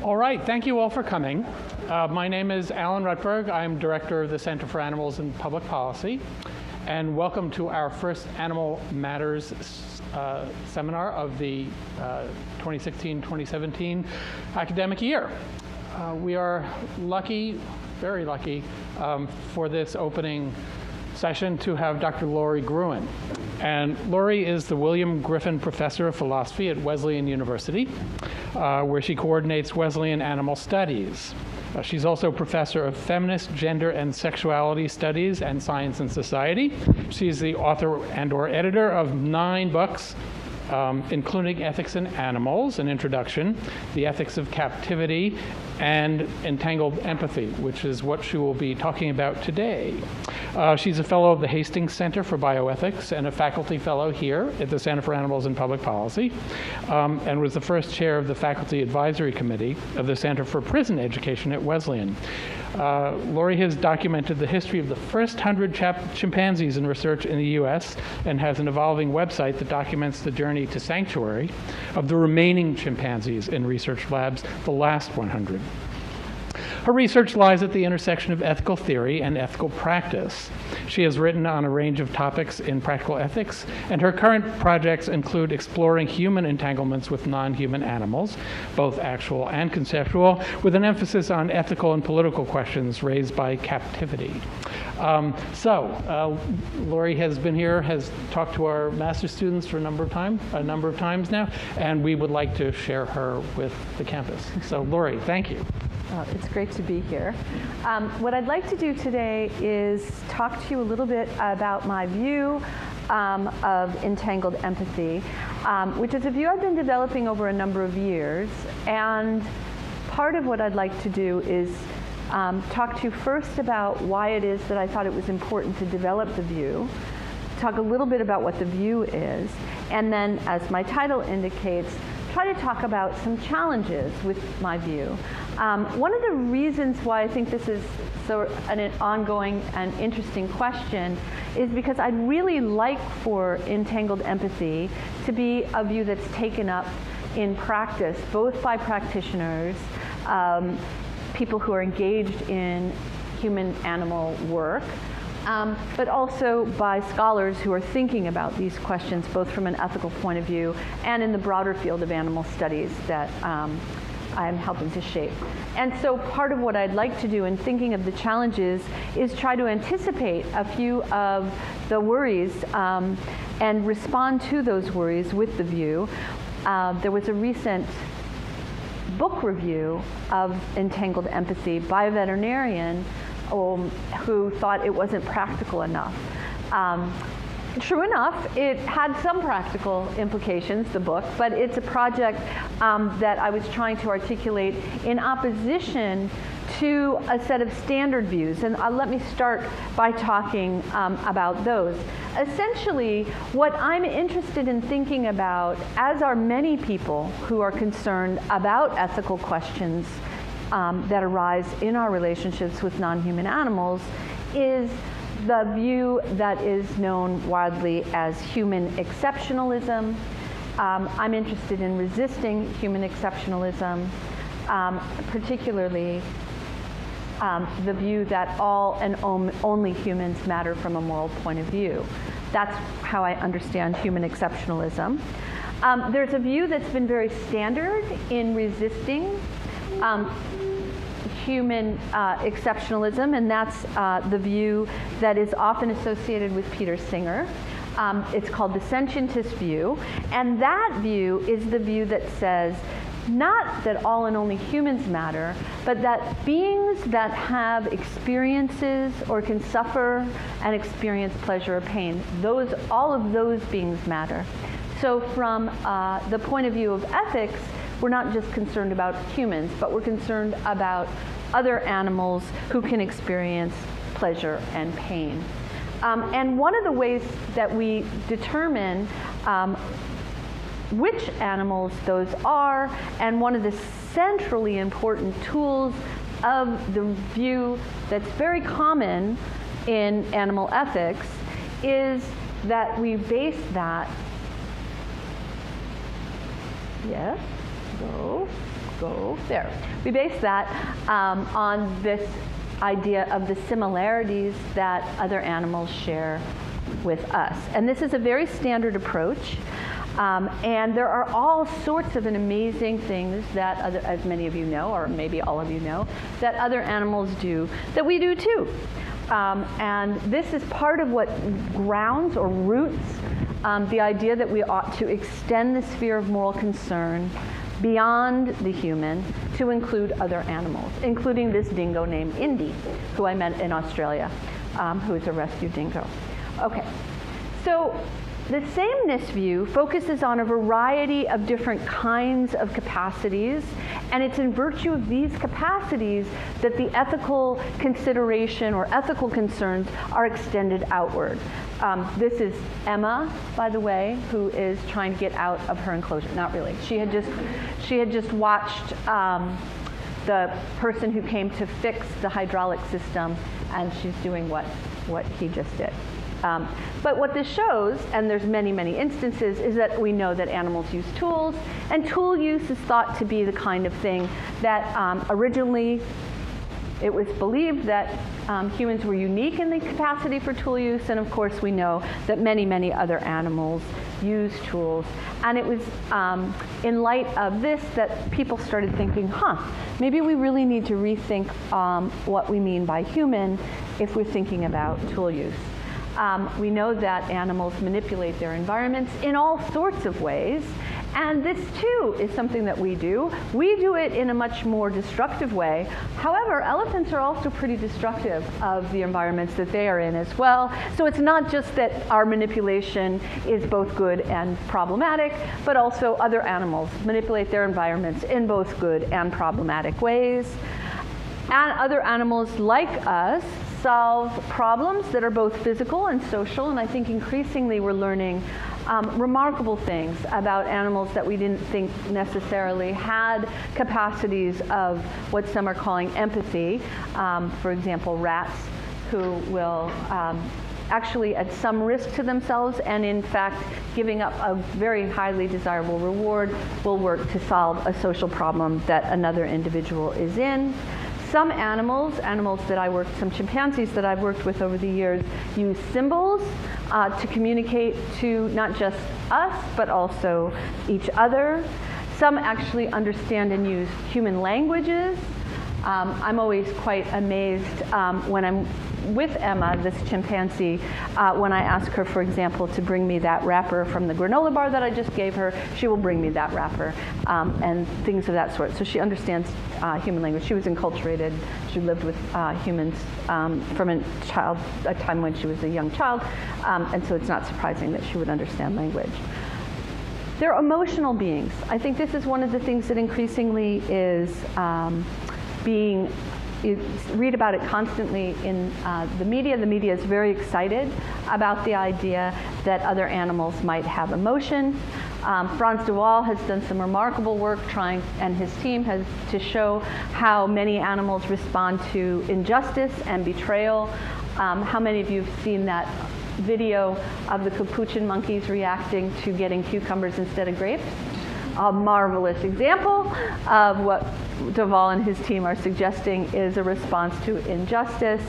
All right, thank you all for coming. My name is Alan Rutberg. I'm Director of the Center for Animals and Public Policy. And welcome to our first Animal Matters seminar of the 2016-2017 academic year. We are lucky, very lucky, for this opening session to have Dr. Lori Gruen. And Lori is the William Griffin Professor of Philosophy at Wesleyan University, where she coordinates Wesleyan animal studies. She's also Professor of Feminist, Gender, and Sexuality Studies and Science and Society. She's the author and/or editor of 9 books, including Ethics in Animals, an introduction, The Ethics of Captivity, and Entangled Empathy, which is what she will be talking about today. She's a fellow of the Hastings Center for Bioethics and a faculty fellow here at the Center for Animals and Public Policy, and was the first chair of the Faculty Advisory Committee of the Center for Prison Education at Wesleyan. Lori has documented the history of the first 100 chimpanzees in research in the US and has an evolving website that documents the journey to sanctuary of the remaining chimpanzees in research labs, the last 100. Her research lies at the intersection of ethical theory and ethical practice. She has written on a range of topics in practical ethics, and her current projects include exploring human entanglements with non-human animals, both actual and conceptual, with an emphasis on ethical and political questions raised by captivity. Lori has been here, has talked to our master's students for a number of times now, and we would like to share her with the campus. So Lori, thank you. It's great to be here. What I'd like to do today is talk to you a little bit about my view of entangled empathy, which is a view I've been developing over a number of years. And part of what I'd like to do is talk to you first about why it is that I thought it was important to develop the view, talk a little bit about what the view is, and then, as my title indicates, try to talk about some challenges with my view. One of the reasons why I think this is an ongoing and interesting question is because I'd really like for entangled empathy to be a view that's taken up in practice, both by practitioners, people who are engaged in human-animal work, but also by scholars who are thinking about these questions, both from an ethical point of view and in the broader field of animal studies that I'm helping to shape. And so part of what I'd like to do in thinking of the challenges is try to anticipate a few of the worries and respond to those worries with the view. There was a recent book review of Entangled Empathy by a veterinarian who thought it wasn't practical enough. True enough, it had some practical implications, the book, but it's a project that I was trying to articulate in opposition to a set of standard views. And let me start by talking about those. Essentially, what I'm interested in thinking about, as are many people who are concerned about ethical questions that arise in our relationships with non-human animals, is the view that is known widely as human exceptionalism. I'm interested in resisting human exceptionalism, particularly the view that all and only humans matter from a moral point of view. That's how I understand human exceptionalism. There's a view that's been very standard in resisting human exceptionalism, and that's the view that is often associated with Peter Singer. It's called the sentientist view, and that view is the view that says not that all and only humans matter, but that beings that have experiences or can suffer and experience pleasure or pain, all of those beings matter. So from the point of view of ethics, we're not just concerned about humans, but we're concerned about other animals who can experience pleasure and pain. And one of the ways that we determine which animals those are, and one of the centrally important tools of the view that's very common in animal ethics, is that we base that, yes, go, go there. We base that on this idea of the similarities that other animals share with us. And this is a very standard approach. And there are all sorts of amazing things that, as many of you know, or maybe all of you know, that other animals do that we do too. And this is part of what grounds or roots the idea that we ought to extend the sphere of moral concern beyond the human to include other animals, including this dingo named Indy, who I met in Australia, who is a rescue dingo. Okay, so the sameness view focuses on a variety of different kinds of capacities, and it's in virtue of these capacities that the ethical consideration or ethical concerns are extended outward. This is Emma, by the way, who is trying to get out of her enclosure. Not really. She had just watched the person who came to fix the hydraulic system, and she's doing what he just did. But what this shows, and there's many, many instances, is that we know that animals use tools, and tool use is thought to be the kind of thing that originally it was believed that humans were unique in the capacity for tool use, and of course we know that many, many other animals use tools. And it was in light of this that people started thinking, maybe we really need to rethink what we mean by human if we're thinking about tool use. We know that animals manipulate their environments in all sorts of ways, and this too is something that we do. We do it in a much more destructive way. However, elephants are also pretty destructive of the environments that they are in as well. So it's not just that our manipulation is both good and problematic, but also other animals manipulate their environments in both good and problematic ways. And other animals like us solve problems that are both physical and social, and I think increasingly we're learning remarkable things about animals that we didn't think necessarily had capacities of what some are calling empathy. For example, rats who will actually at some risk to themselves and in fact giving up a very highly desirable reward will work to solve a social problem that another individual is in. Some animals that some chimpanzees that I've worked with over the years use symbols to communicate to not just us, but also each other. Some actually understand and use human languages. I'm always quite amazed when I'm with Emma, this chimpanzee, when I ask her, for example, to bring me that wrapper from the granola bar that I just gave her, she will bring me that wrapper and things of that sort. So she understands human language. She was enculturated. She lived with humans from a time when she was a young child, and so it's not surprising that she would understand language. They're emotional beings. I think this is one of the things that increasingly is you read about it constantly in the media. The media is very excited about the idea that other animals might have emotion. Frans de Waal has done some remarkable work and his team has to show how many animals respond to injustice and betrayal. How many of you have seen that video of the capuchin monkeys reacting to getting cucumbers instead of grapes? A marvelous example of what de Waal and his team are suggesting is a response to injustice.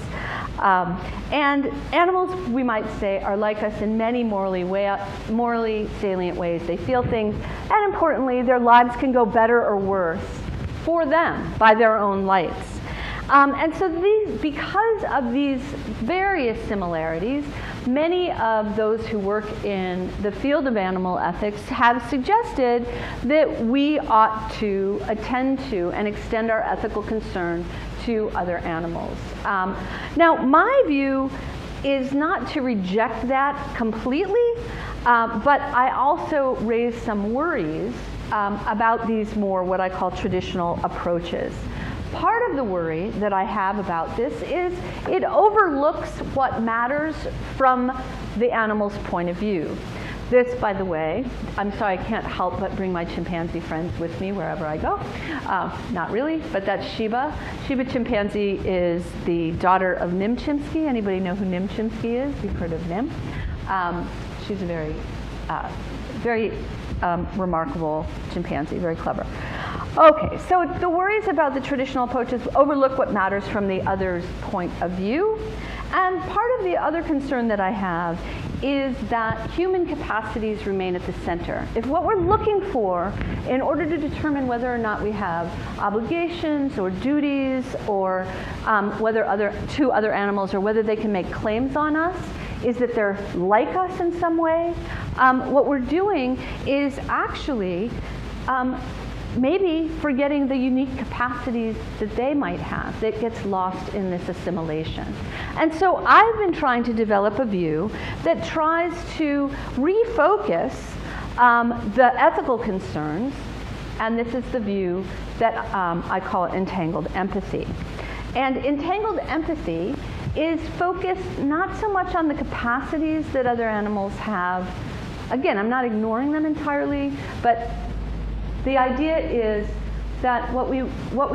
And animals, we might say, are like us in many morally salient ways. They feel things, and importantly, their lives can go better or worse for them by their own lights. And so because of these various similarities, many of those who work in the field of animal ethics have suggested that we ought to attend to and extend our ethical concern to other animals. Now, my view is not to reject that completely, but I also raise some worries about these more what I call traditional approaches. Part of the worry that I have about this is it overlooks what matters from the animal's point of view. This, by the way, I'm sorry, I can't help but bring my chimpanzee friends with me wherever I go. Not really, but that's Sheba. Sheba chimpanzee is the daughter of Nim Chimpsky. Anybody know who Nim Chimpsky is? You've heard of Nim. She's a very remarkable chimpanzee, very clever. Okay, so the worries about the traditional approaches overlook what matters from the other's point of view. And part of the other concern that I have is that human capacities remain at the center. If what we're looking for in order to determine whether or not we have obligations or duties or whether to other animals or whether they can make claims on us is that they're like us in some way, what we're doing is actually maybe forgetting the unique capacities that they might have that gets lost in this assimilation. And so I've been trying to develop a view that tries to refocus the ethical concerns, and this is the view that I call entangled empathy. And entangled empathy is focused not so much on the capacities that other animals have. Again, I'm not ignoring them entirely, but the idea is that what we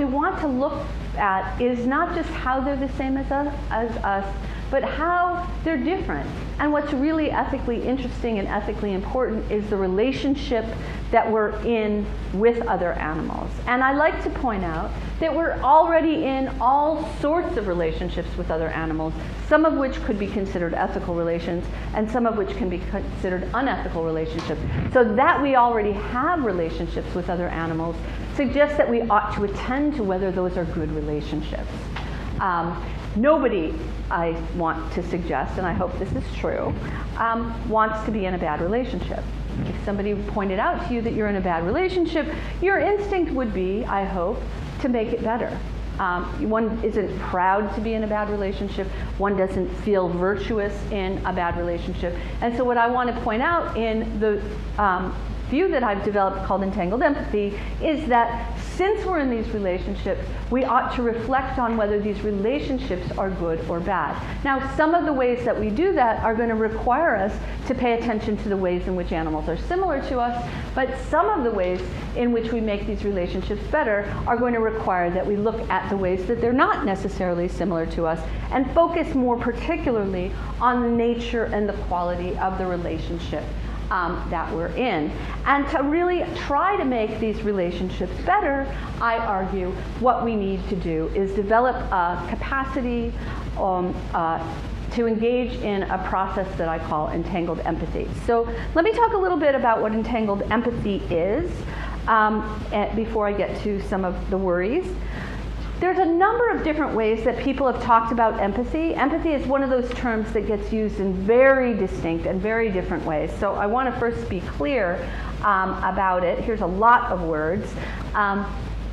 want to look at is not just how they're the same as us, but how they're different. And what's really ethically interesting and ethically important is the relationship that we're in with other animals. And I like to point out that we're already in all sorts of relationships with other animals, some of which could be considered ethical relations, and some of which can be considered unethical relationships. So that we already have relationships with other animals suggests that we ought to attend to whether those are good relationships. Nobody, I want to suggest, and I hope this is true, wants to be in a bad relationship. If somebody pointed out to you that you're in a bad relationship, your instinct would be, I hope, to make it better. One isn't proud to be in a bad relationship. One doesn't feel virtuous in a bad relationship. And so what I want to point out in the view that I've developed called entangled empathy is that since we're in these relationships, we ought to reflect on whether these relationships are good or bad. Now, some of the ways that we do that are going to require us to pay attention to the ways in which animals are similar to us, but some of the ways in which we make these relationships better are going to require that we look at the ways that they're not necessarily similar to us and focus more particularly on the nature and the quality of the relationship that we're in. And to really try to make these relationships better, I argue what we need to do is develop a capacity to engage in a process that I call entangled empathy. So let me talk a little bit about what entangled empathy is before I get to some of the worries. There's a number of different ways that people have talked about empathy. Empathy is one of those terms that gets used in very distinct and very different ways. So I want to first be clear about it. Here's a lot of words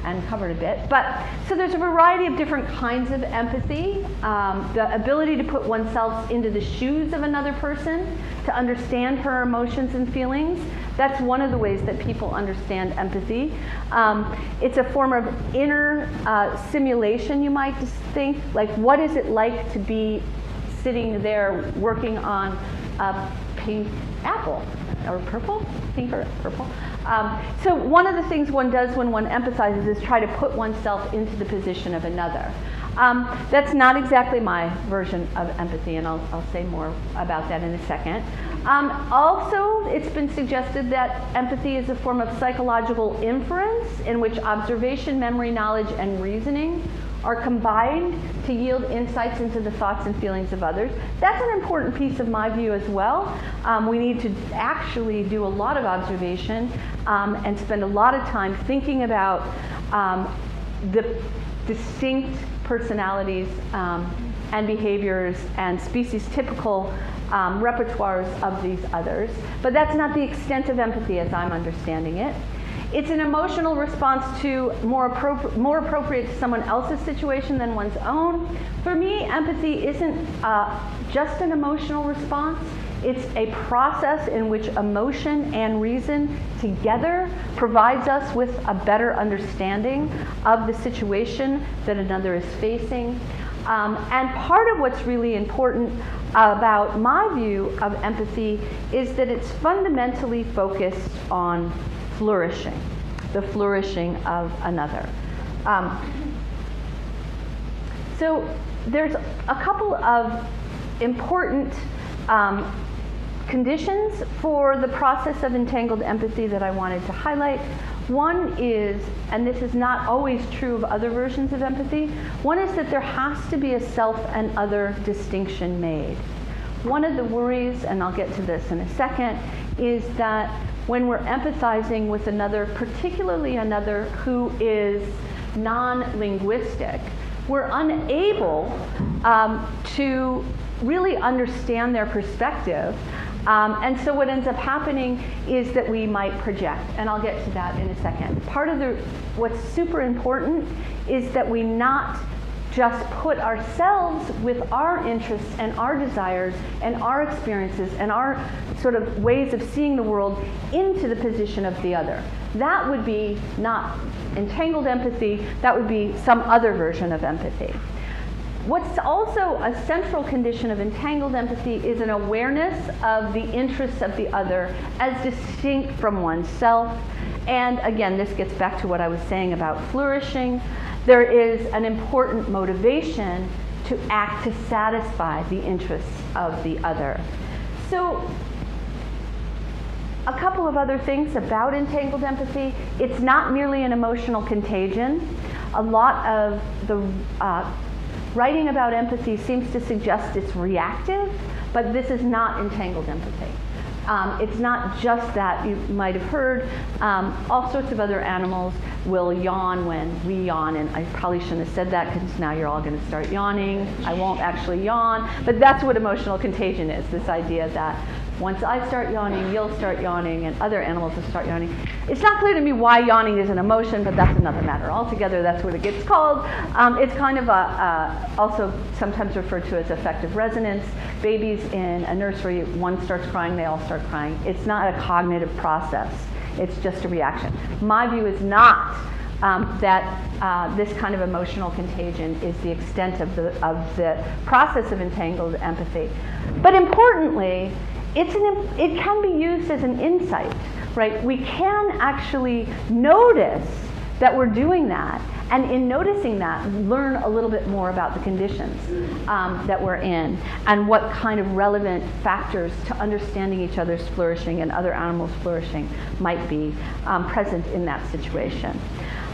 and covered a bit. But so there's a variety of different kinds of empathy. The ability to put oneself into the shoes of another person, to understand her emotions and feelings. That's one of the ways that people understand empathy. It's a form of inner simulation, you might just think. Like, what is it like to be sitting there working on a pink apple? Or purple? Pink or purple? So one of the things one does when one empathizes is try to put oneself into the position of another. That's not exactly my version of empathy, and I'll say more about that in a second. Also, it's been suggested that empathy is a form of psychological inference in which observation, memory, knowledge, and reasoning are combined to yield insights into the thoughts and feelings of others. That's an important piece of my view as well. We need to actually do a lot of observation and spend a lot of time thinking about the distinct personalities and behaviors and species-typical repertoires of these others. But that's not the extent of empathy as I'm understanding it. It's an emotional response to more appropriate to someone else's situation than one's own. For me, empathy isn't just an emotional response. It's a process in which emotion and reason together provides us with a better understanding of the situation that another is facing. And part of what's really important about my view of empathy is that it's fundamentally focused on flourishing, the flourishing of another. So there's a couple of important conditions for the process of entangled empathy that I wanted to highlight. One is, and this is not always true of other versions of empathy, one is that there has to be a self and other distinction made. One of the worries, and I'll get to this in a second, is that when we're empathizing with another, particularly another who is non-linguistic, we're unable to really understand their perspective. And so what ends up happening is that we might project, and I'll get to that in a second. Part of what's super important is that we not just put ourselves with our interests and our desires and our experiences and our sort of ways of seeing the world into the position of the other. That would be not entangled empathy, that would be some other version of empathy. What's also a central condition of entangled empathy is an awareness of the interests of the other as distinct from oneself. And again, this gets back to what I was saying about flourishing. There is an important motivation to act to satisfy the interests of the other. So, a couple of other things about entangled empathy. It's not merely an emotional contagion. A lot of the writing about empathy seems to suggest it's reactive, but this is not entangled empathy. It's not just that. You might have heard all sorts of other animals will yawn when we yawn, and I probably shouldn't have said that because now you're all going to start yawning. I won't actually yawn, but that's what emotional contagion is, this idea that once I start yawning, you'll start yawning, and other animals will start yawning. It's not clear to me why yawning is an emotion, but that's another matter altogether. That's what it gets called. It's kind of also sometimes referred to as affective resonance. Babies in a nursery, one starts crying, they all start crying. It's not a cognitive process. It's just a reaction. My view is not that this kind of emotional contagion is the extent of the process of entangled empathy. But importantly, it can be used as an insight, right? We can actually notice that we're doing that, and in noticing that, learn a little bit more about the conditions that we're in and what kind of relevant factors to understanding each other's flourishing and other animals' flourishing might be present in that situation.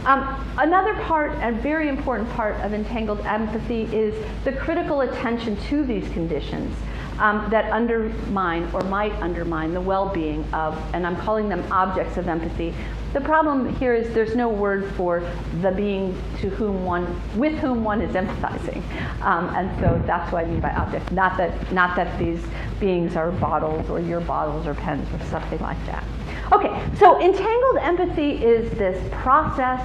Another part, a very important part of entangled empathy is the critical attention to these conditions that undermine or might undermine the well-being of, and I'm calling them objects of empathy. The problem here is there's no word for the being with whom one is empathizing, and so that's what I mean by object. Not that these beings are bottles or your bottles or pens or something like that. Okay, so entangled empathy is this process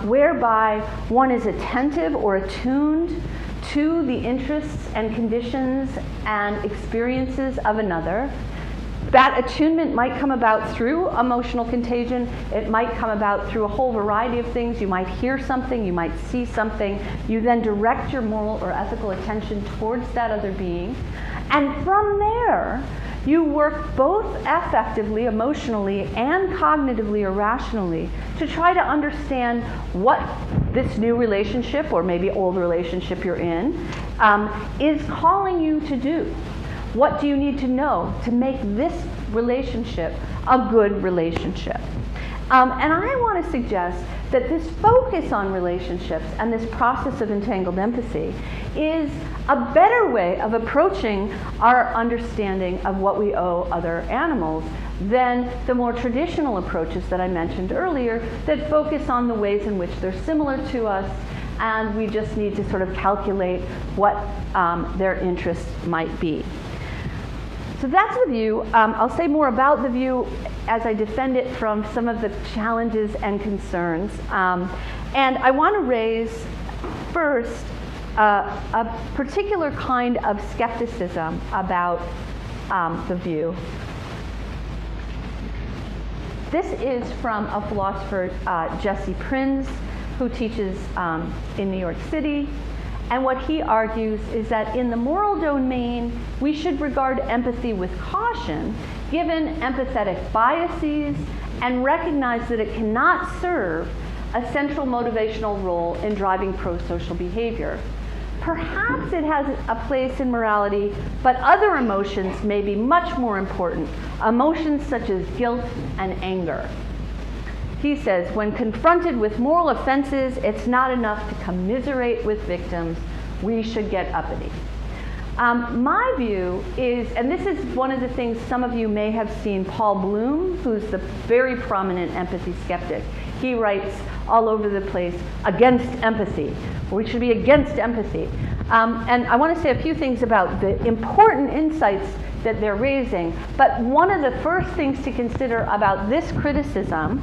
whereby one is attentive or attuned to the interests and conditions and experiences of another. That attunement might come about through emotional contagion. It might come about through a whole variety of things. You might hear something, you might see something. You then direct your moral or ethical attention towards that other being. And from there, you work both affectively, emotionally, and cognitively or rationally to try to understand what this new relationship, or maybe old relationship you're in, is calling you to do. What do you need to know to make this relationship a good relationship? And I want to suggest that this focus on relationships and this process of entangled empathy is a better way of approaching our understanding of what we owe other animals than the more traditional approaches that I mentioned earlier that focus on the ways in which they're similar to us, and we just need to sort of calculate what their interests might be. So that's the view. I'll say more about the view as I defend it from some of the challenges and concerns. And I want to raise first a particular kind of skepticism about the view. This is from a philosopher, Jesse Prinz, who teaches in New York City. And what he argues is that in the moral domain, we should regard empathy with caution, given empathetic biases, and recognize that it cannot serve a central motivational role in driving pro-social behavior. Perhaps it has a place in morality, but other emotions may be much more important, emotions such as guilt and anger. He says, when confronted with moral offenses, it's not enough to commiserate with victims. We should get uppity. My view is, and this is one of the things some of you may have seen Paul Bloom, who's the very prominent empathy skeptic. He writes all over the place against empathy. We should be against empathy. And I want to say a few things about the important insights that they're raising. But one of the first things to consider about this criticism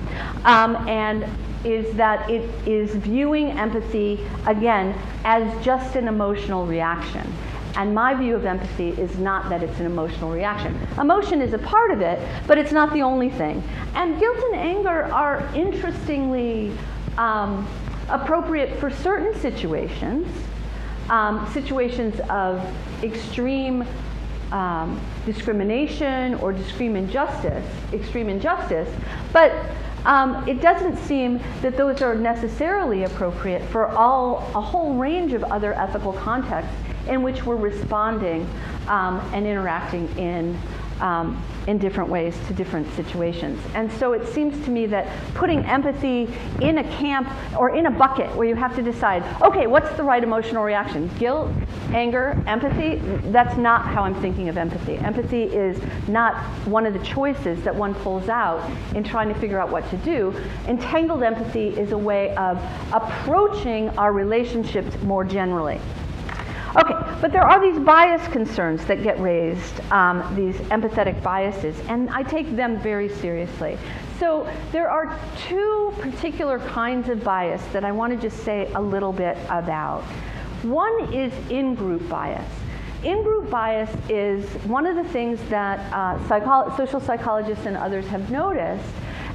is that it is viewing empathy, again, as just an emotional reaction. And my view of empathy is not that it's an emotional reaction. Emotion is a part of it, but it's not the only thing. And guilt and anger are interestingly appropriate for certain situations, situations of extreme discrimination or extreme injustice, but it doesn't seem that those are necessarily appropriate for a whole range of other ethical contexts in which we're responding and interacting in different ways to different situations. And so it seems to me that putting empathy in a camp or in a bucket where you have to decide, okay, what's the right emotional reaction? Guilt, anger, empathy? That's not how I'm thinking of empathy. Empathy is not one of the choices that one pulls out in trying to figure out what to do. Entangled empathy is a way of approaching our relationships more generally. Okay, but there are these bias concerns that get raised, these empathetic biases, and I take them very seriously. So there are two particular kinds of bias that I want to just say a little bit about. One is in-group bias. In-group bias is one of the things that social psychologists and others have noticed,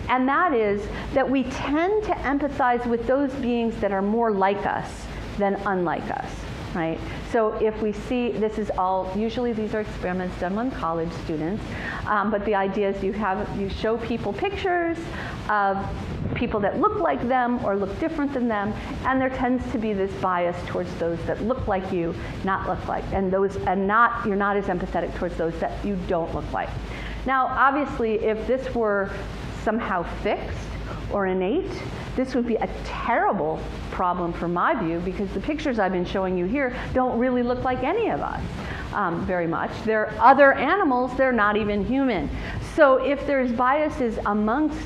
and that is that we tend to empathize with those beings that are more like us than unlike us. Right? So if we see, this is all, usually these are experiments done on college students, but the idea is you show people pictures of people that look like them or look different than them, and there tends to be this bias towards those that look like you, not look like, and you're not as empathetic towards those that you don't look like. Now, obviously, if this were somehow fixed or innate, this would be a terrible problem from my view, because the pictures I've been showing you here don't really look like any of us very much. They're other animals, they're not even human. So if there's biases amongst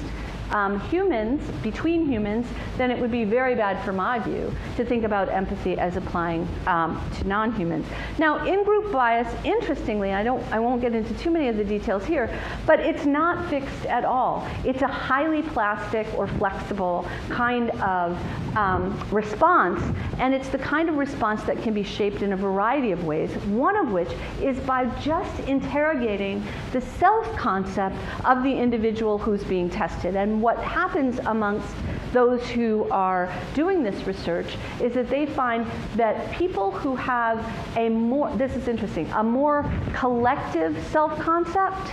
humans, between humans, then it would be very bad for my view to think about empathy as applying to non-humans. Now, in-group bias, interestingly, I won't get into too many of the details here, but it's not fixed at all. It's a highly plastic or flexible kind of response, and it's the kind of response that can be shaped in a variety of ways, one of which is by just interrogating the self-concept of the individual who's being tested. And what happens amongst those who are doing this research is that they find that people who have a more, this is interesting, a more collective self-concept,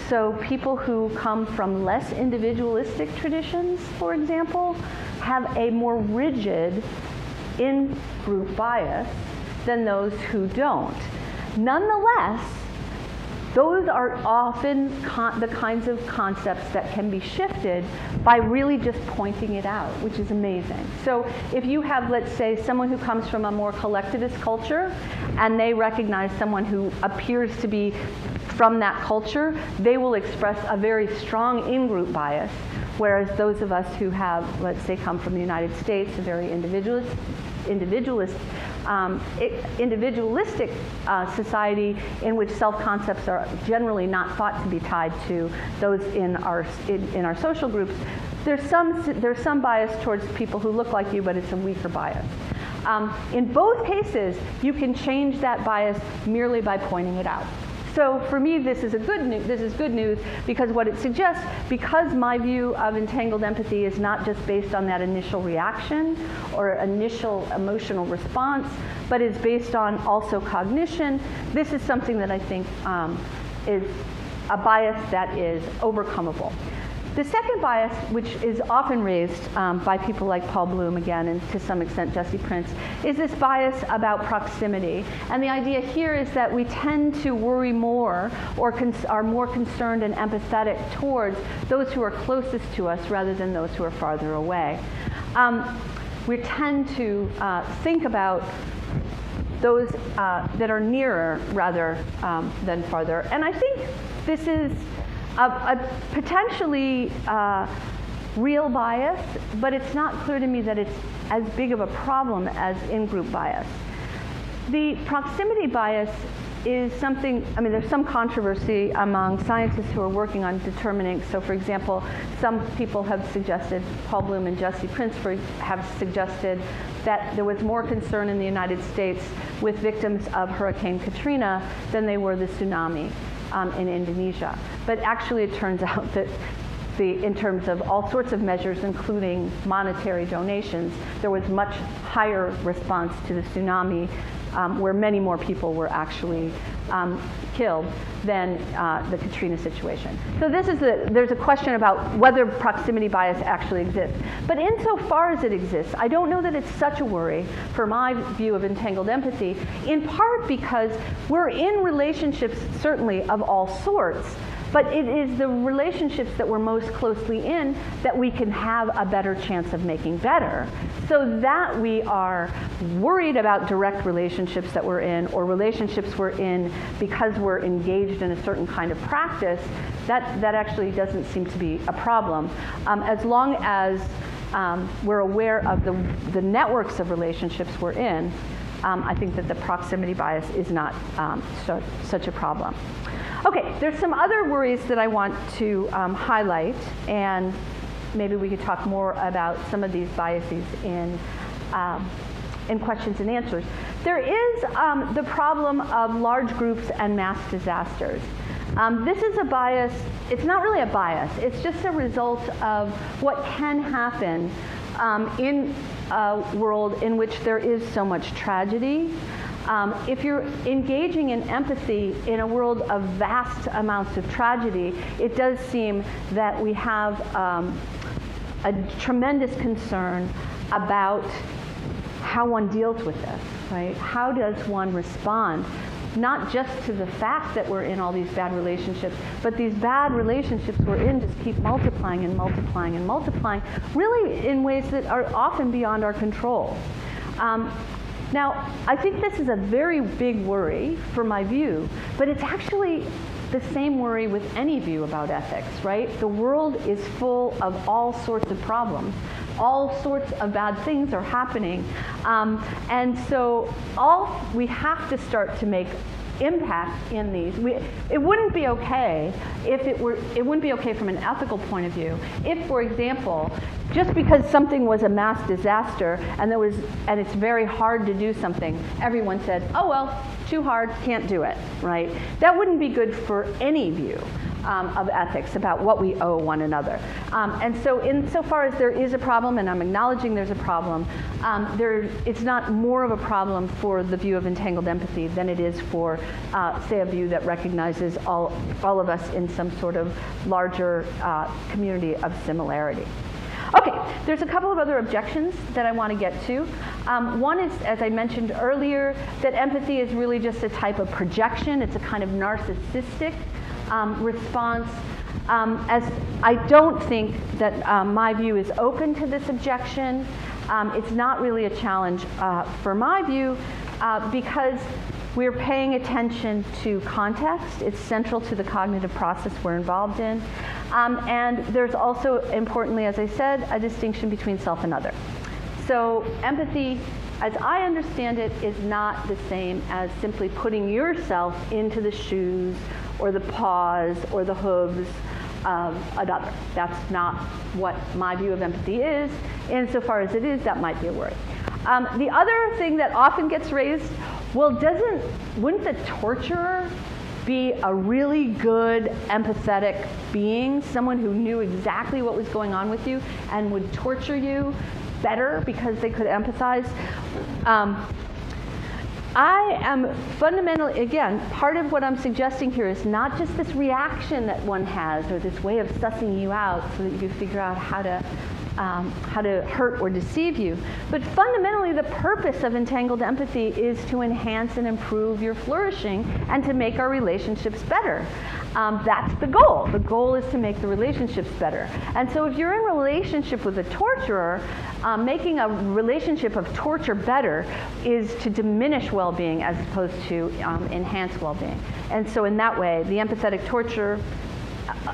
so people who come from less individualistic traditions, for example, have a more rigid in-group bias than those who don't. Nonetheless, those are often the kinds of concepts that can be shifted by really just pointing it out, which is amazing. So if you have, let's say, someone who comes from a more collectivist culture, and they recognize someone who appears to be from that culture, they will express a very strong in-group bias, whereas those of us who have, let's say, come from the United States, a very individualistic society in which self-concepts are generally not thought to be tied to those in our social groups, there's some bias towards people who look like you, but it's a weaker bias. In both cases, you can change that bias merely by pointing it out. So for me, this is good news because what it suggests, because my view of entangled empathy is not just based on that initial reaction or initial emotional response, but is based on also cognition, this is something that I think is a bias that is overcomable. The second bias, which is often raised by people like Paul Bloom again, and to some extent Jesse Prince, is this bias about proximity. And the idea here is that we tend to worry more or are more concerned and empathetic towards those who are closest to us rather than those who are farther away. We tend to think about those that are nearer rather than farther. And I think this is a potentially real bias, but it's not clear to me that it's as big of a problem as in-group bias. The proximity bias is something, I mean, there's some controversy among scientists who are working on determining. So for example, some people have suggested, Paul Bloom and Jesse Prince have suggested that there was more concern in the United States with victims of Hurricane Katrina than they were the tsunami in Indonesia. But actually it turns out that in terms of all sorts of measures, including monetary donations, there was much higher response to the tsunami where many more people were actually killed than the Katrina situation. So there's a question about whether proximity bias actually exists. But insofar as it exists, I don't know that it's such a worry for my view of entangled empathy, in part because we're in relationships, certainly of all sorts, but it is the relationships that we're most closely in that we can have a better chance of making better. So that we are worried about direct relationships that we're in, or relationships we're in because we're engaged in a certain kind of practice, that actually doesn't seem to be a problem. As long as we're aware of the networks of relationships we're in, I think that the proximity bias is not such a problem. Okay, there's some other worries that I want to highlight, and maybe we could talk more about some of these biases in questions and answers. There is the problem of large groups and mass disasters. This is a bias. It's not really a bias. It's just a result of what can happen in a world in which there is so much tragedy. If you're engaging in empathy in a world of vast amounts of tragedy, it does seem that we have a tremendous concern about how one deals with this, right? How does one respond? Not just to the fact that we're in all these bad relationships, but these bad relationships we're in just keep multiplying and multiplying and multiplying, really in ways that are often beyond our control. Now, I think this is a very big worry for my view, but it's actually the same worry with any view about ethics, right? The world is full of all sorts of problems. All sorts of bad things are happening. And so we have to start to make impact in these. It wouldn't be okay if it wouldn't be okay from an ethical point of view if, for example, just because something was a mass disaster and it's very hard to do something, everyone said, oh well, too hard, can't do it, right? That wouldn't be good for any view of ethics about what we owe one another. And so insofar as there is a problem, and I'm acknowledging there's a problem, it's not more of a problem for the view of entangled empathy than it is for, say, a view that recognizes all of us in some sort of larger community of similarity. Okay, there's a couple of other objections that I want to get to. One is, as I mentioned earlier, that empathy is really just a type of projection. It's a kind of narcissistic response. As I don't think that my view is open to this objection. It's not really a challenge for my view because we're paying attention to context. It's central to the cognitive process we're involved in. And there's also, importantly, as I said, a distinction between self and other. So empathy, as I understand it, is not the same as simply putting yourself into the shoes or the paws or the hooves of another. That's not what my view of empathy is. Insofar as it is, that might be a worry. The other thing that often gets raised, well, wouldn't the torturer be a really good empathetic being, someone who knew exactly what was going on with you and would torture you better because they could empathize? I am fundamentally, again, part of what I'm suggesting here is not just this reaction that one has or this way of sussing you out so that you figure out how to hurt or deceive you, but fundamentally the purpose of entangled empathy is to enhance and improve your flourishing and to make our relationships better. That's the goal. The goal is to make the relationships better. And so if you're in a relationship with a torturer, making a relationship of torture better is to diminish well-being as opposed to enhance well-being. And so in that way, the empathetic torture,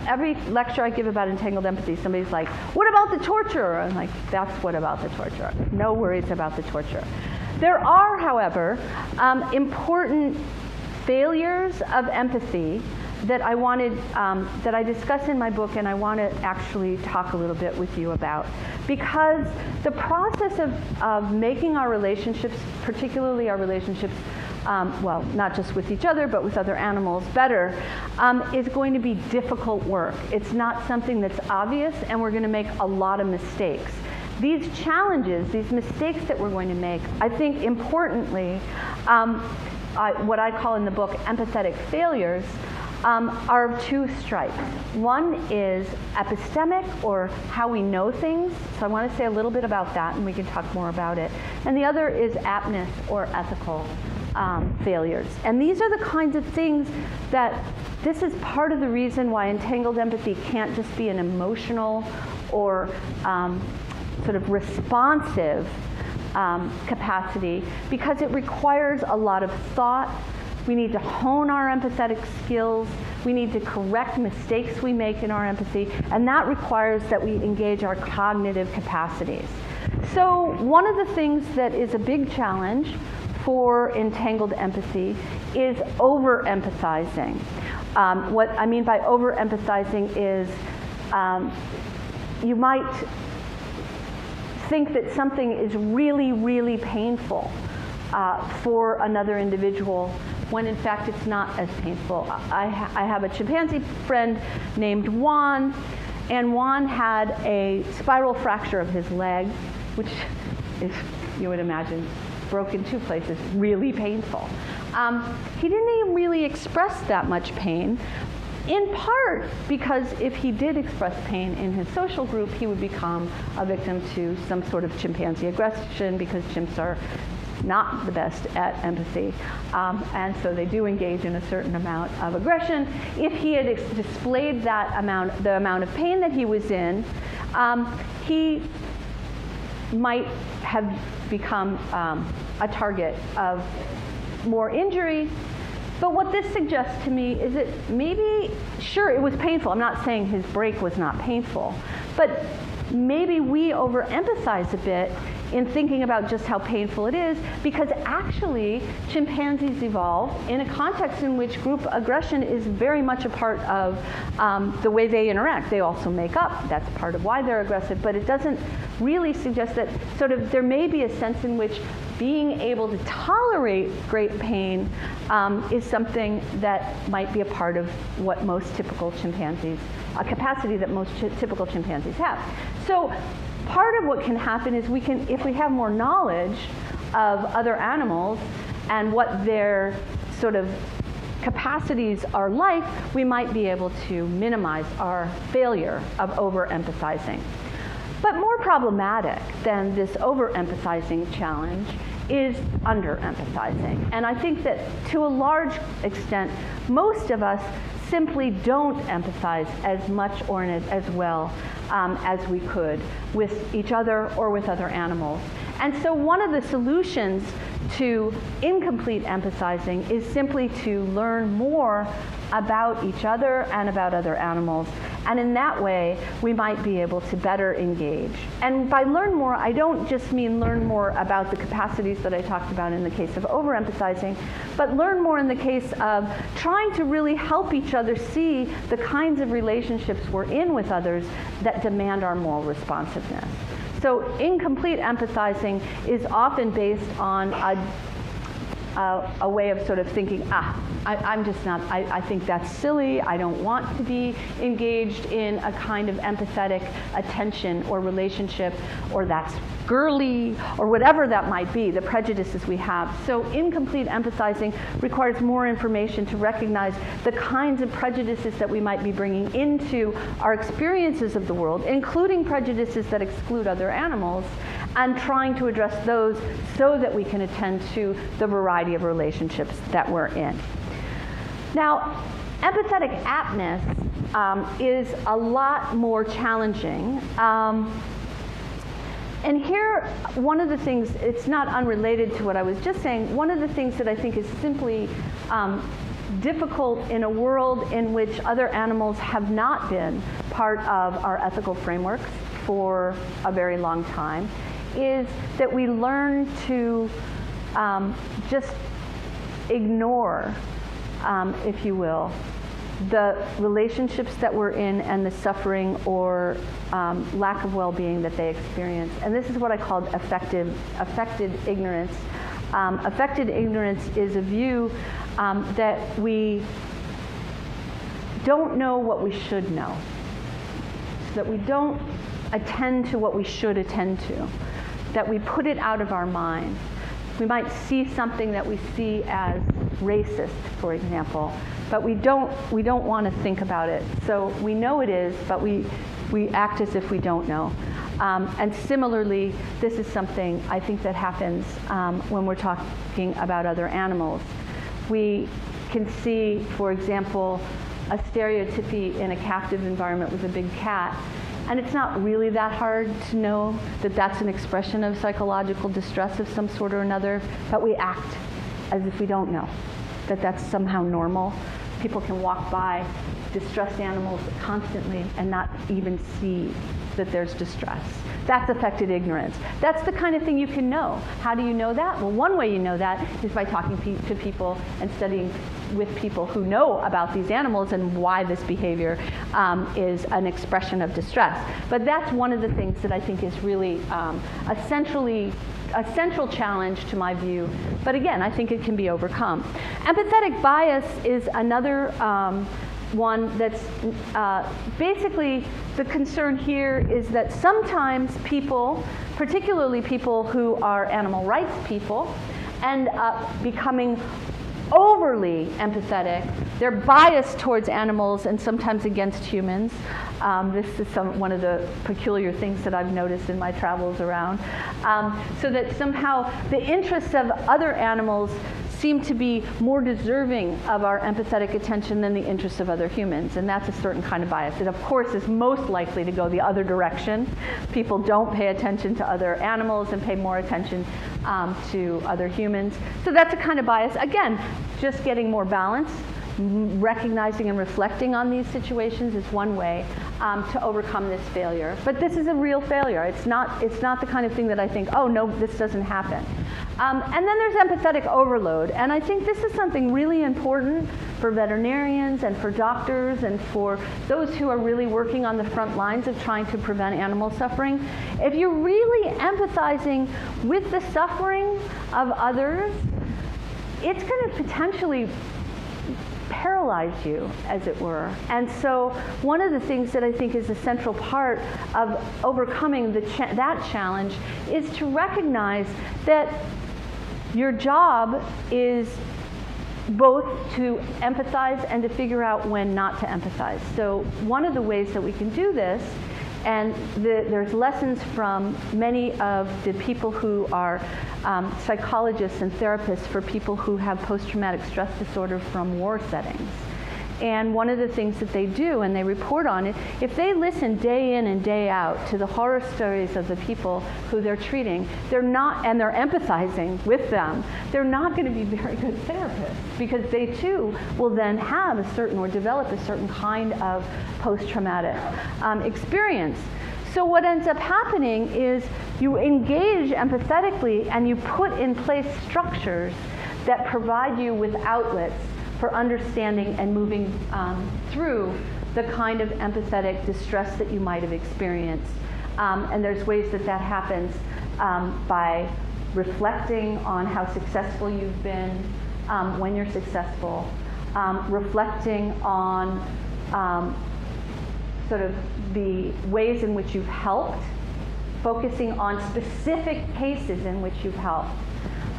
every lecture I give about entangled empathy, somebody's like, what about the torturer? I'm like, that's what about the torturer. No worries about the torturer. There are, however, important failures of empathy that I wanted, that I discuss in my book, and I want to actually talk a little bit with you about. Because the process of making our relationships, particularly our relationships, well, not just with each other, but with other animals better, is going to be difficult work. It's not something that's obvious, and we're going to make a lot of mistakes. These challenges, these mistakes that we're going to make, I think importantly, what I call in the book empathetic failures, are of two stripes. One is epistemic, or how we know things. So I want to say a little bit about that, and we can talk more about it. And the other is aptness, or ethical failures. And these are the kinds of things that, this is part of the reason why entangled empathy can't just be an emotional or sort of responsive capacity, because it requires a lot of thought. We need to hone our empathetic skills. We need to correct mistakes we make in our empathy, and that requires that we engage our cognitive capacities. So one of the things that is a big challenge for entangled empathy is over-empathizing. What I mean by over-empathizing is you might think that something is really, really painful for another individual, when in fact it's not as painful. I have a chimpanzee friend named Juan, and Juan had a spiral fracture of his leg, which is, you would imagine, broke in two places, really painful. He didn't even really express that much pain, in part because if he did express pain in his social group, he would become a victim to some sort of chimpanzee aggression, because chimps are not the best at empathy, and so they do engage in a certain amount of aggression. If he had displayed that amount, the amount of pain that he was in, he might have become a target of more injury. But what this suggests to me is that maybe, sure, it was painful. I'm not saying his break was not painful, but maybe we over-empathize a bit in thinking about just how painful it is, because actually chimpanzees evolve in a context in which group aggression is very much a part of the way they interact. They also make up. That's part of why they're aggressive, but it doesn't really suggest that sort of there may be a sense in which being able to tolerate great pain is something that might be a part of what most typical chimpanzees, a capacity that most typical chimpanzees have. So part of what can happen is we can, if we have more knowledge of other animals and what their sort of capacities are like, we might be able to minimize our failure of over-empathizing. But more problematic than this over-empathizing challenge is under-empathizing. And I think that to a large extent, most of us simply don't empathize as much or as well as we could with each other or with other animals. And so one of the solutions to incomplete empathizing is simply to learn more about each other and about other animals. And in that way, we might be able to better engage. And by learn more, I don't just mean learn more about the capacities that I talked about in the case of over-empathizing, but learn more in the case of trying to really help each other see the kinds of relationships we're in with others that demand our moral responsiveness. So incomplete empathizing is often based on a way of sort of thinking, I'm just not, I think that's silly, I don't want to be engaged in a kind of empathetic attention or relationship, or that's girly, or whatever that might be, the prejudices we have. So incomplete empathizing requires more information to recognize the kinds of prejudices that we might be bringing into our experiences of the world, including prejudices that exclude other animals, and trying to address those so that we can attend to the variety of relationships that we're in. Now, empathetic aptness is a lot more challenging. And here, one of the things, it's not unrelated to what I was just saying, one of the things that I think is simply difficult in a world in which other animals have not been part of our ethical frameworks for a very long time, is that we learn to just ignore, if you will, the relationships that we're in and the suffering or lack of well-being that they experience. And this is what I called affected ignorance. Affected ignorance is a view that we don't know what we should know, that we don't attend to what we should attend to, that we put it out of our mind. We might see something that we see as racist, for example, but we don't want to think about it. So we know it is, but we act as if we don't know. And similarly, this is something I think that happens when we're talking about other animals. We can see, for example, a stereotypy in a captive environment with a big cat, and it's not really that hard to know that that's an expression of psychological distress of some sort or another, but we act as if we don't know that that's somehow normal. People can walk by distressed animals constantly and not even see that there's distress. That's affected ignorance. That's the kind of thing you can know. How do you know that? Well, one way you know that is by talking to people and studying with people who know about these animals and why this behavior is an expression of distress. But that's one of the things that I think is really a central challenge to my view. But again, I think it can be overcome. Empathetic bias is another one that's basically the concern here is that sometimes people, particularly people who are animal rights people, end up becoming overly empathetic. They're biased towards animals and sometimes against humans. This is one of the peculiar things that I've noticed in my travels around. So that somehow the interests of other animals seem to be more deserving of our empathetic attention than the interests of other humans. And that's a certain kind of bias. It, of course, is most likely to go the other direction. People don't pay attention to other animals and pay more attention to other humans. So that's a kind of bias. Again, just getting more balance, recognizing and reflecting on these situations is one way to overcome this failure. But this is a real failure. It's not the kind of thing that I think, oh, no, this doesn't happen. And then there's empathetic overload. And I think this is something really important for veterinarians and for doctors and for those who are really working on the front lines of trying to prevent animal suffering. If you're really empathizing with the suffering of others, it's going to potentially paralyze you, as it were. And so one of the things that I think is a central part of overcoming that challenge is to recognize that your job is both to empathize and to figure out when not to empathize. So one of the ways that we can do this, and there's lessons from many of the people who are psychologists and therapists for people who have post-traumatic stress disorder from war settings. And one of the things that they do, and they report on it, if they listen day in and day out to the horror stories of the people who they're treating, they're empathizing with them, they're not going to be very good therapists, because they too will then have a certain or develop a certain kind of post-traumatic experience. So what ends up happening is you engage empathetically and you put in place structures that provide you with outlets for understanding and moving through the kind of empathetic distress that you might have experienced. And there's ways that happens by reflecting on how successful you've been when you're successful, reflecting on sort of the ways in which you've helped, focusing on specific cases in which you've helped.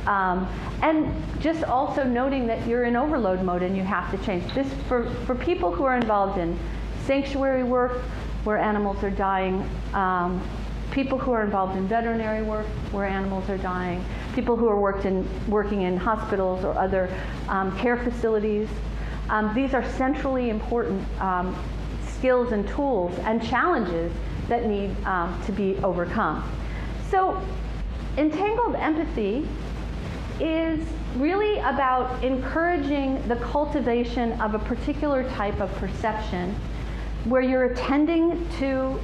And just also noting that you're in overload mode and you have to change. This, for people who are involved in sanctuary work where animals are dying, people who are involved in veterinary work where animals are dying, people who are working in hospitals or other care facilities. These are centrally important skills and tools and challenges that need to be overcome. So entangled empathy is really about encouraging the cultivation of a particular type of perception where you're attending to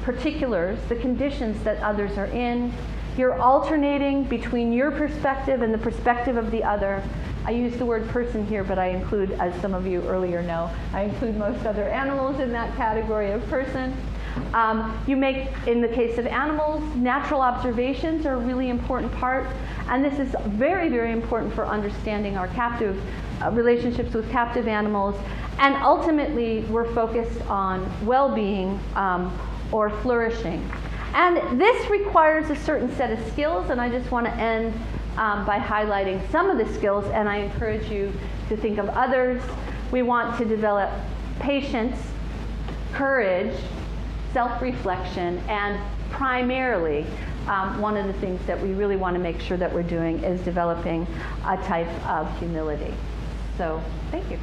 particulars, the conditions that others are in. You're alternating between your perspective and the perspective of the other. I use the word person here, but I include, as some of you earlier know, I include most other animals in that category of person. You make, in the case of animals, natural observations are a really important part, and this is very, very important for understanding our captive relationships with captive animals, and ultimately we're focused on well-being or flourishing. And this requires a certain set of skills, and I just want to end by highlighting some of the skills, and I encourage you to think of others. We want to develop patience, courage, self-reflection, and primarily, one of the things that we really want to make sure that we're doing is developing a type of humility. So, thank you.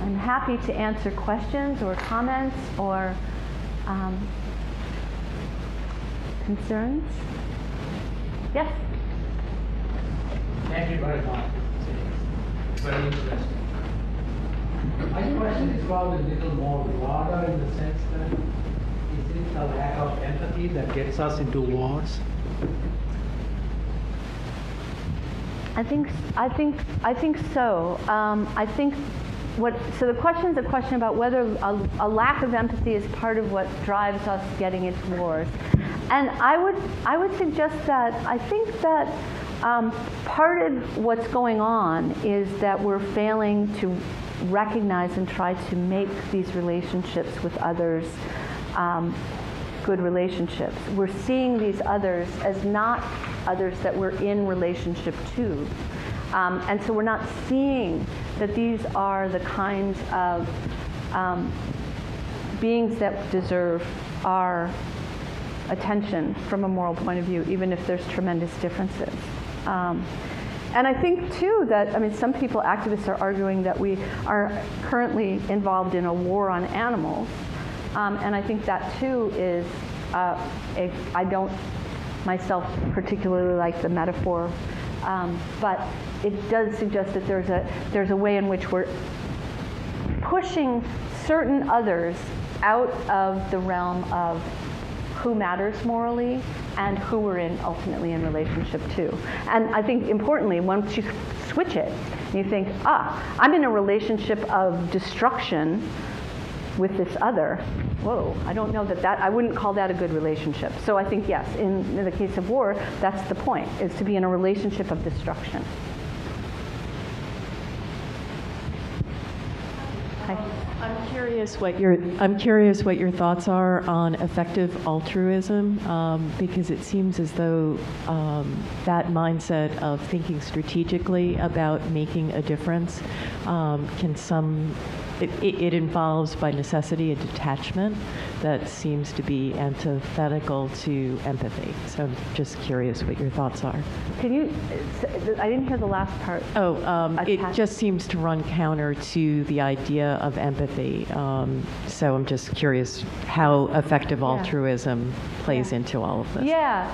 I'm happy to answer questions or comments or concerns. Yes? Thank you very much. It's very interesting. My question is probably a little more broader in the sense that is it the lack of empathy that gets us into wars? I think so. So the question is a question about whether a lack of empathy is part of what drives us getting into wars. And I would suggest that I think that part of what's going on is that we're failing to recognize and try to make these relationships with others good relationships. We're seeing these others as not others that we're in relationship to. And so we're not seeing that these are the kinds of beings that deserve our attention from a moral point of view, even if there's tremendous differences. And I think, too, that, I mean, some people, activists, are arguing that we are currently involved in a war on animals. And I think that, too, is, I don't myself particularly like the metaphor, but it does suggest that there's a way in which we're pushing certain others out of the realm of who matters morally and who we're ultimately in relationship to. And I think importantly, once you switch it, you think, I'm in a relationship of destruction with this other. Whoa, I don't know I wouldn't call that a good relationship. So I think, yes, in the case of war, that's the point, is to be in a relationship of destruction. I'm curious what your thoughts are on effective altruism, because it seems as though that mindset of thinking strategically about making a difference it involves by necessity a detachment that seems to be antithetical to empathy. So I'm just curious what your thoughts are. Can you, I didn't hear the last part. It just seems to run counter to the idea of empathy. So I'm just curious how effective altruism plays into all of this. Yeah.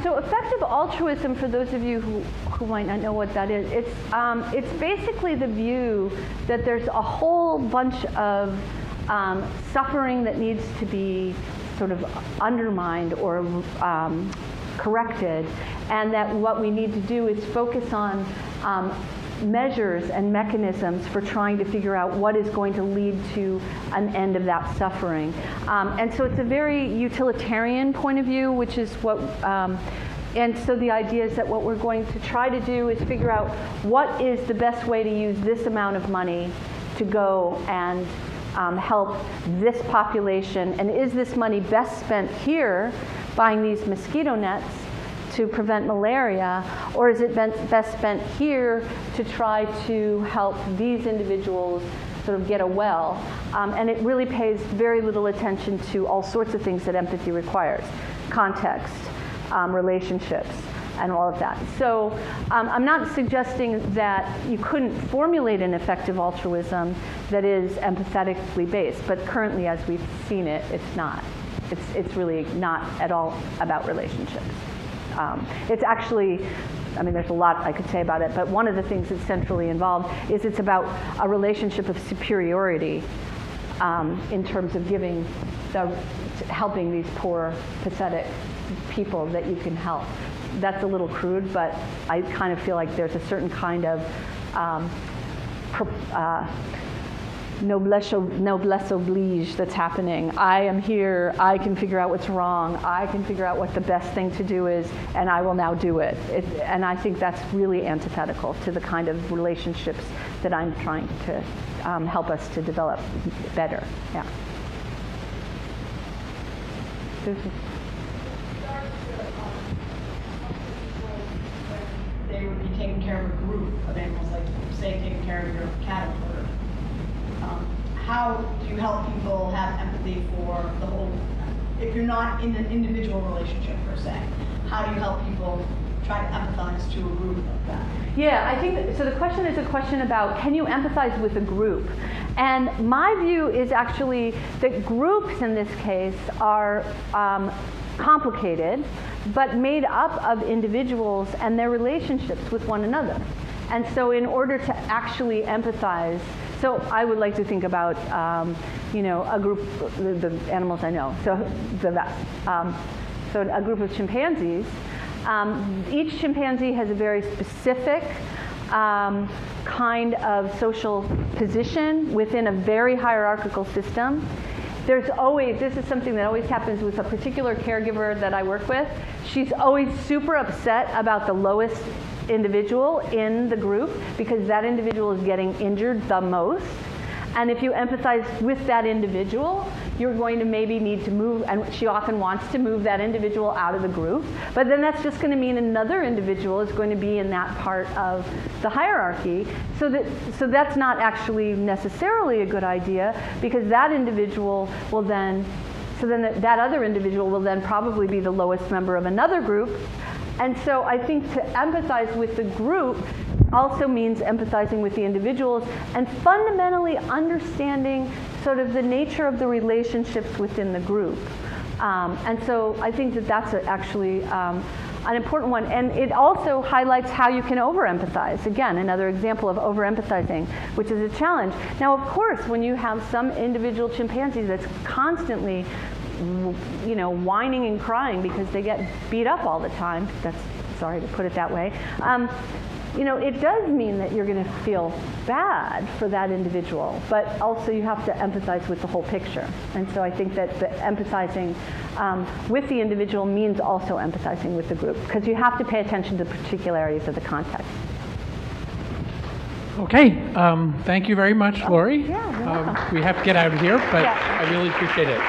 So effective altruism, for those of you who might not know what that is, it's basically the view that there's a whole bunch of suffering that needs to be sort of undermined or corrected, and that what we need to do is focus on measures and mechanisms for trying to figure out what is going to lead to an end of that suffering. And so it's a very utilitarian point of view, which is what, and so the idea is that what we're going to try to do is figure out what is the best way to use this amount of money to go and help this population, and is this money best spent here buying these mosquito nets to prevent malaria, or is it best spent here to try to help these individuals sort of get a well? And it really pays very little attention to all sorts of things that empathy requires: context, relationships, and all of that. So I'm not suggesting that you couldn't formulate an effective altruism that is empathetically based, but currently as we've seen it, it's not. It's really not at all about relationships. It's actually, I mean, there's a lot I could say about it, but one of the things that's centrally involved is it's about a relationship of superiority in terms of helping these poor, pathetic people that you can help. That's a little crude, but I kind of feel like there's a certain kind of noblesse oblige that's happening. I am here, I can figure out what's wrong, I can figure out what the best thing to do is, and I will now do it. And I think that's really antithetical to the kind of relationships that I'm trying to help us to develop better. Yeah. They would be taking care of a group of animals, like say taking care of your cattle herd. How do you help people have empathy for the whole, if you're not in an individual relationship per se, how do you help people try to empathize to a group like that? Yeah, I think, so the question is a question about, can you empathize with a group? And my view is actually that groups in this case are complicated, but made up of individuals and their relationships with one another. And so in order to actually empathize, so I would like to think about, a group, the animals I know, so a group of chimpanzees. Each chimpanzee has a very specific kind of social position within a very hierarchical system. There's always, this is something that always happens with a particular caregiver that I work with. She's always super upset about the lowest individual in the group because that individual is getting injured the most. And if you empathize with that individual, you're going to maybe need to move, and she often wants to move that individual out of the group, but then that's just going to mean another individual is going to be in that part of the hierarchy. So that's not actually necessarily a good idea, because that individual will then, that other individual will then probably be the lowest member of another group. And so I think to empathize with the group also means empathizing with the individuals and fundamentally understanding sort of the nature of the relationships within the group. And so I think that that's actually an important one. And it also highlights how you can over-empathize. Again, another example of over-empathizing, which is a challenge. Now, of course, when you have some individual chimpanzee that's constantly whining and crying because they get beat up all the time. That's, sorry to put it that way. It does mean that you're going to feel bad for that individual, but also you have to empathize with the whole picture. And so I think that the empathizing with the individual means also empathizing with the group, because you have to pay attention to the particularities of the context. Okay, thank you very much, Lori. Yeah, you're welcome. We have to get out of here, but Yeah. I really appreciate it.